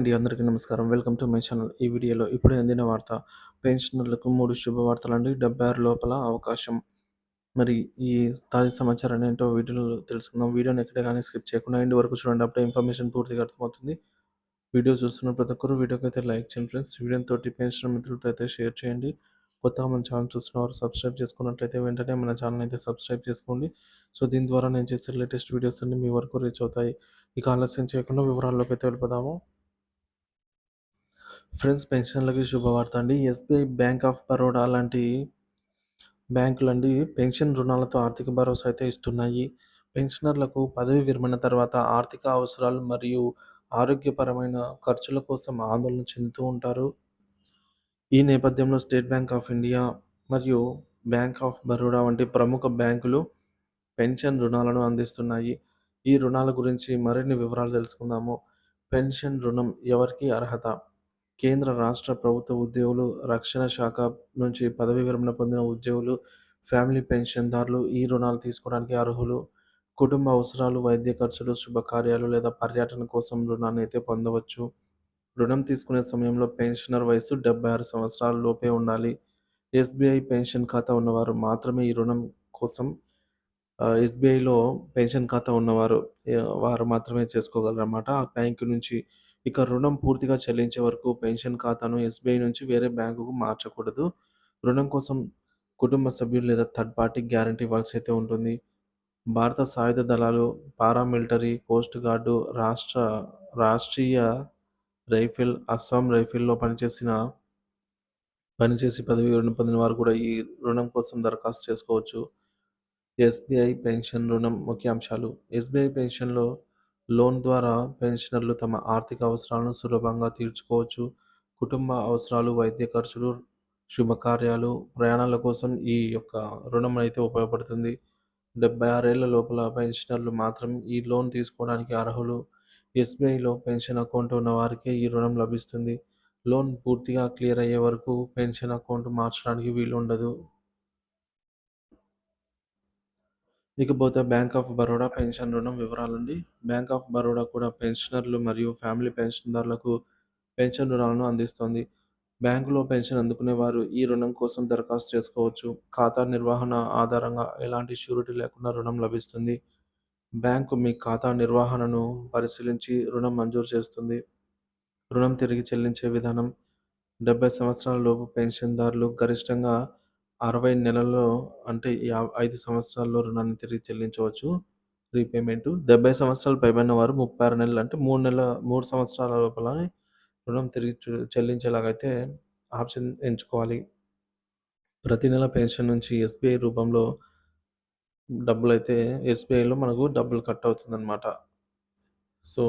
అండి అందరికీ నమస్కారం. Welcome to my channel. ఈ వీడియోలో ఇప్పుడే అందిన వార్త. పెన్షనర్లకు 3 శుభవార్తలండి. 76 లోపల అవకాశం. మరి ఈ తాజా సమాచారాన్ని ఏంటో వీడియోలో తెలుసుకుందాం. వీడియోని ఎక్కడ గాని స్కిప్ చేయకుండా ఎండ్ వరకు చూడండి. అప్పుడే ఇన్ఫర్మేషన్ పూర్తిగా అర్థమవుతుంది. వీడియో చూస్తున్న ప్రతి ఒక్కరు వీడియోకైతే లైక్ చేయండి ఫ్రెండ్స్. వీడియోని తోటి పెన్షనర్ మిత్రులతో అయితే షేర్ చేయండి. కొత్తగా మన ఛానల్ చూస్తున్నవారు సబ్స్క్రైబ్ చేసుకున్నట్లయితే వెంటనే మన ఛానల్ అయితే సబ్స్క్రైబ్ చేసుకోండి. సో దీని ద్వారా నేను చేసే లేటెస్ట్ వీడియోస్ అన్ని మీ వరకు రీచ్ అవుతాయి. ఇక ఆలస్యం చేయకుండా వివరాల్లోకి అయితే వెళ్ళిపోదాము. ఫ్రెండ్స్ పెన్షన్‌లకి శుభవార్త అండి. ఎస్‌బీఐ, బ్యాంక్ ఆఫ్ బరోడా లాంటి బ్యాంకులండి పెన్షన్ రుణాలతో ఆర్థిక భరోసా అయితే ఇస్తున్నాయి. పెన్షనర్లకు పదవీ విరమణ తర్వాత ఆర్థిక అవసరాలు మరియు ఆరోగ్యపరమైన ఖర్చుల కోసం ఆందోళన చెందుతూ ఉంటారు. ఈ నేపథ్యంలో స్టేట్ బ్యాంక్ ఆఫ్ ఇండియా మరియు బ్యాంక్ ఆఫ్ బరోడా వంటి ప్రముఖ బ్యాంకులు పెన్షన్ రుణాలను అందిస్తున్నాయి. ఈ రుణాల గురించి మరిన్ని వివరాలు తెలుసుకుందాము. పెన్షన్ రుణం ఎవరికి అర్హత? కేంద్ర, రాష్ట్ర ప్రభుత్వ ఉద్యోగులు, రక్షణ శాఖ నుంచి పదవీ విరమణ పొందిన ఉద్యోగులు, ఫ్యామిలీ పెన్షన్దారులు ఈ రుణాలు తీసుకోవడానికి అర్హులు. కుటుంబ అవసరాలు, వైద్య ఖర్చులు, శుభకార్యాలు లేదా పర్యటన కోసం రుణాన్ని అయితే పొందవచ్చు. రుణం తీసుకునే సమయంలో పెన్షనర్ వయసు 76 సంవత్సరాల లోపే ఉండాలి. ఎస్‌బీఐ పెన్షన్ ఖాతా ఉన్నవారు మాత్రమే ఈ రుణం కోసం ఎస్‌బీఐలో పెన్షన్ ఖాతా ఉన్నవారు వారు మాత్రమే చేసుకోగలరన్నమాట ఆ బ్యాంకు నుంచి. ఇక రుణం పూర్తిగా చెల్లించే వరకు పెన్షన్ ఖాతాను ఎస్‌బీఐ నుంచి వేరే బ్యాంకుకు మార్చకూడదు. రుణం కోసం కుటుంబ సభ్యులు లేదా థర్డ్ పార్టీ గ్యారంటీ ఇవ్వాల్సి అయితే ఉంటుంది. భారత సాయుధ దళాలు, paramilitary, coast guard, Rashtriya rifle, Assam రైఫిల్‌లో పనిచేసి పదవీ విరమణ పొందిన వారు కూడా ఈ రుణం కోసం దరఖాస్తు చేసుకోవచ్చు. ఎస్‌బీఐ పెన్షన్ రుణం ముఖ్యాంశాలు. ఎస్‌బీఐ పెన్షన్‌లో లోన్ ద్వారా పెన్షనర్లు తమ ఆర్థిక అవసరాలను సులభంగా తీర్చుకోవచ్చు. కుటుంబ అవసరాలు, వైద్య ఖర్చులు, శుభకార్యాలు, ప్రయాణాల కోసం ఈ యొక్క రుణం అయితే ఉపయోగపడుతుంది. 76 ఏళ్ల లోపల పెన్షనర్లు మాత్రం ఈ లోన్ తీసుకోవడానికి అర్హులు. ఎస్‌బీఐలో పెన్షన్ అకౌంట్ ఉన్న వారికే ఈ రుణం లభిస్తుంది. లోన్ పూర్తిగా క్లియర్ అయ్యే వరకు పెన్షన్ అకౌంట్ మార్చడానికి వీలుండదు. ఇకపోతే బ్యాంక్ ఆఫ్ బరోడా పెన్షన్ రుణం వివరాలండి. బ్యాంక్ ఆఫ్ బరోడా కూడా పెన్షనర్లు మరియు ఫ్యామిలీ పెన్షన్దారులకు పెన్షన్ రుణాలను అందిస్తోంది. బ్యాంకులో పెన్షన్ అందుకునే వారు ఈ రుణం కోసం దరఖాస్తు చేసుకోవచ్చు. ఖాతా నిర్వహణ ఆధారంగా ఎలాంటి షూరిటీ లేకుండా రుణం లభిస్తుంది. బ్యాంకు మీ ఖాతా నిర్వహణను పరిశీలించి రుణం మంజూరు చేస్తుంది. రుణం తిరిగి చెల్లించే విధానం 70 సంవత్సరాల లోపు పెన్షన్దారులు గరిష్టంగా 60 నెలల్లో అంటే 5 సంవత్సరాల్లో రుణాన్ని తిరిగి చెల్లించవచ్చు. రీపేమెంటు 70 సంవత్సరాలు పైబడిన వారు 36 నెలలు అంటే 3 సంవత్సరాల లోపలనే రుణం తిరిగి చెల్లించేలాగైతే ఆప్షన్ ఎంచుకోవాలి. ప్రతి నెల పెన్షన్ నుంచి ఎస్‌బీఐ రూపంలో డబ్బులైతే ఎస్‌బీఐలో మనకు డబ్బులు కట్ అవుతుందన్నమాట. సో,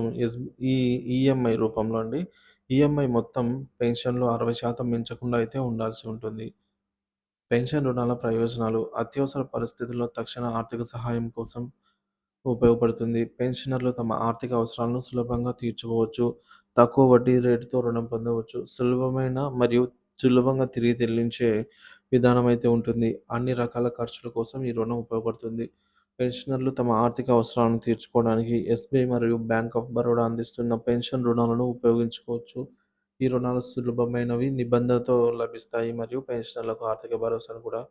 ఈ ఈఎంఐ రూపంలో అండి. ఈఎంఐ మొత్తం పెన్షన్‌లో 60% మించకుండా అయితే ఉండాల్సి ఉంటుంది. పెన్షన్ రుణాల ప్రయోజనాలు అత్యవసర పరిస్థితుల్లో తక్షణ ఆర్థిక సహాయం కోసం ఉపయోగపడుతుంది. పెన్షనర్లు తమ ఆర్థిక అవసరాలను సులభంగా తీర్చుకోవచ్చు. తక్కువ వడ్డీ రేటుతో రుణం పొందవచ్చు. సులభమైన మరియు సులభంగా తిరిగి చెల్లించే విధానం అయితే ఉంటుంది. అన్ని రకాల ఖర్చుల కోసం ఈ రుణం ఉపయోగపడుతుంది. పెన్షనర్లు తమ ఆర్థిక అవసరాలను తీర్చుకోవడానికి ఎస్‌బీఐ మరియు బ్యాంక్ ఆఫ్ బరోడా అందిస్తున్న పెన్షన్ రుణాలను ఉపయోగించుకోవచ్చు. ఈ రుణాలు సులభమైనవి, నిబంధనలతో లభిస్తాయి మరియు పెన్షనర్లకు ఆర్థిక భరోసాను కూడా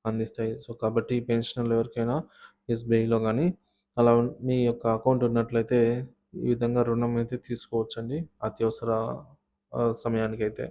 అందిస్తాయి. సో, కాబట్టి పెన్షనర్లు ఎవరికైనా ఎస్‌బీఐలో గానీ అలా మీ యొక్క అకౌంట్ ఉన్నట్లయితే ఈ విధంగా రుణం అయితే తీసుకోవచ్చండి అత్యవసర సమయానికైతే.